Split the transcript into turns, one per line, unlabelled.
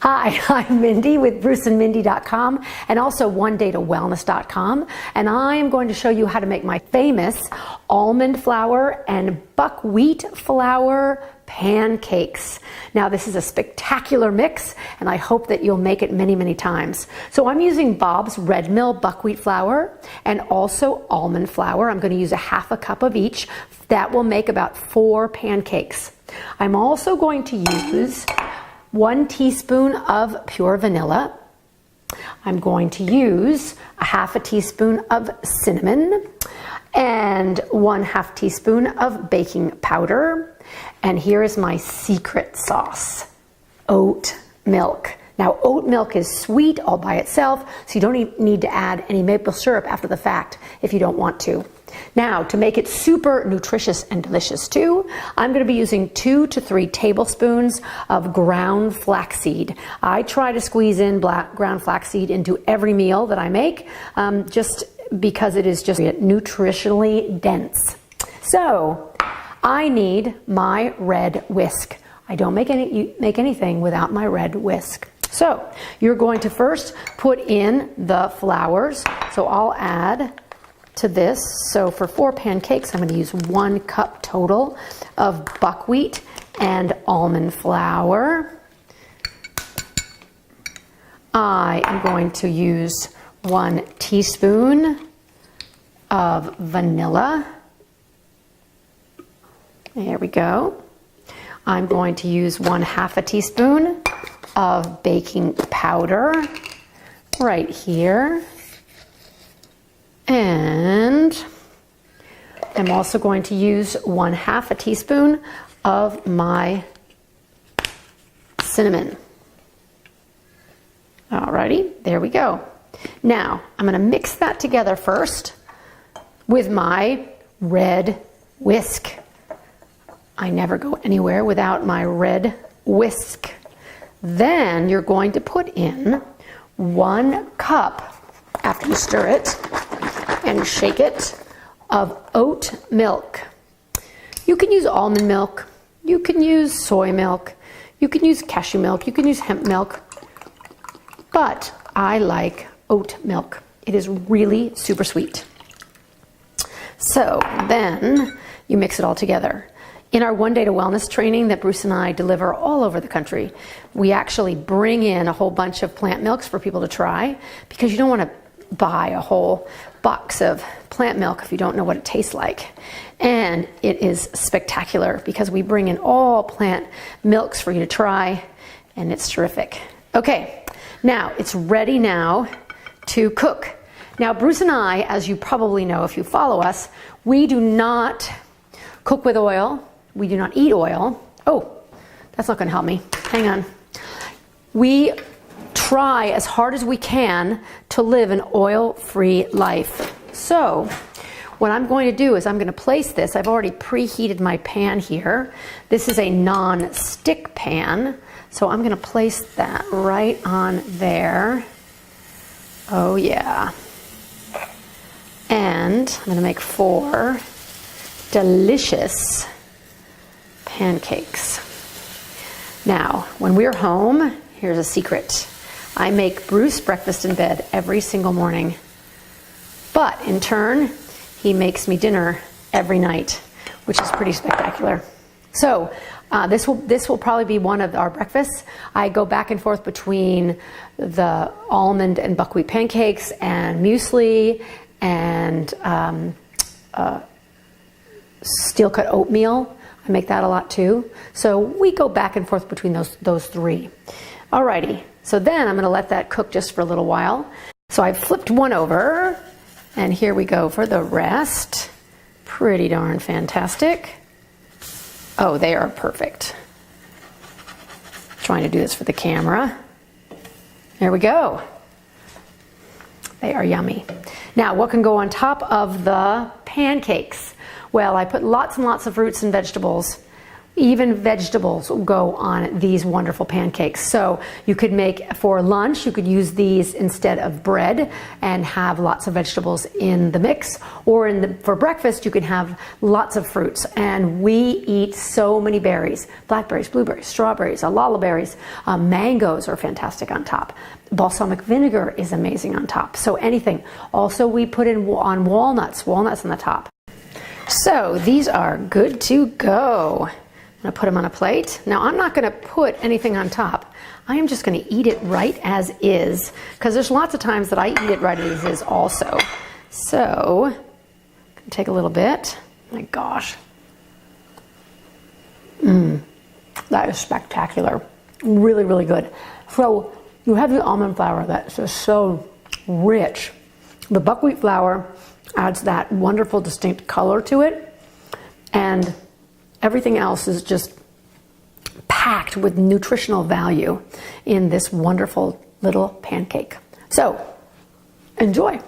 Hi, I'm Mindy with BruceandMindy.com and also OneDayToWellness.com, and I'm going to show you how to make my famous almond flour and buckwheat flour pancakes. Now this is a spectacular mix and I hope that you'll make it many, many times. So I'm using Bob's Red Mill buckwheat flour and also almond flour. I'm going to use a half a cup of each. That will make about 4 pancakes. I'm also going to use 1 teaspoon of pure vanilla. I'm going to use a half a teaspoon of cinnamon and 1/2 teaspoon of baking powder. And here is my secret sauce, oat milk. Now oat milk is sweet all by itself, so you don't need to add any maple syrup after the fact if you don't want to. Now, to make it super nutritious and delicious too, I'm going to be using 2 to 3 tablespoons of ground flaxseed. I try to squeeze in ground flaxseed into every meal that I make, just because it is just nutritionally dense. So, I need my red whisk. I don't make anything without my red whisk. So, you're going to first put in the flours. So I'll add to this. So for 4 pancakes, I'm going to use 1 cup total of buckwheat and almond flour. I am going to use 1 teaspoon of vanilla. There we go. I'm going to use 1/2 teaspoon of baking powder right here. And I'm also going to use 1/2 teaspoon of my cinnamon. Alrighty, there we go. Now, I'm going to mix that together first with my red whisk. I never go anywhere without my red whisk. Then you're going to put in 1 cup, after you stir it and shake it, of oat milk. You can use almond milk, you can use soy milk, you can use cashew milk, you can use hemp milk, but I like oat milk. It is really super sweet. So then you mix it all together. In our One Day to Wellness training that Bruce and I deliver all over the country, we actually bring in a whole bunch of plant milks for people to try, because you don't want to buy a whole box of plant milk if you don't know what it tastes like. And it is spectacular because we bring in all plant milks for you to try, and it's terrific. Okay, now it's ready now to cook. Now Bruce and I, as you probably know if you follow us, we do not cook with oil. We do not eat oil. Oh, that's not going to help me. Hang on. We try as hard as we can to live an oil-free life. So what I'm going to do is I'm going to place this. I've already preheated my pan here. This is a non-stick pan. So I'm going to place that right on there. Oh yeah. And I'm going to make 4 delicious pancakes. Now, when we're home, here's a secret. I make Bruce breakfast in bed every single morning. But in turn, he makes me dinner every night, which is pretty spectacular. So this will probably be one of our breakfasts. I go back and forth between the almond and buckwheat pancakes and muesli and steel cut oatmeal. I make that a lot too. So we go back and forth between those 3. Alrighty, so then I'm going to let that cook just for a little while. So I've flipped one over, and here we go for the rest. Pretty darn fantastic. Oh, they are perfect. Trying to do this for the camera. There we go. They are yummy. Now, what can go on top of the pancakes? Well, I put lots and lots of fruits and vegetables. Even vegetables go on these wonderful pancakes. So you could make, for lunch, you could use these instead of bread and have lots of vegetables in the mix. Or for breakfast, you can have lots of fruits. And we eat so many berries: blackberries, blueberries, strawberries, lullaberries. Mangoes are fantastic on top. Balsamic vinegar is amazing on top. So anything. Also, we put in on walnuts on the top. So these are good to go. I'm going to put them on a plate. Now, I'm not going to put anything on top. I am just going to eat it right as is, because there's lots of times that I eat it right as is also. So, I'm going to take a little bit. My gosh. That is spectacular. Really, really good. So, you have the almond flour that's just so rich. The buckwheat flour adds that wonderful, distinct color to it. And everything else is just packed with nutritional value in this wonderful little pancake. So, enjoy.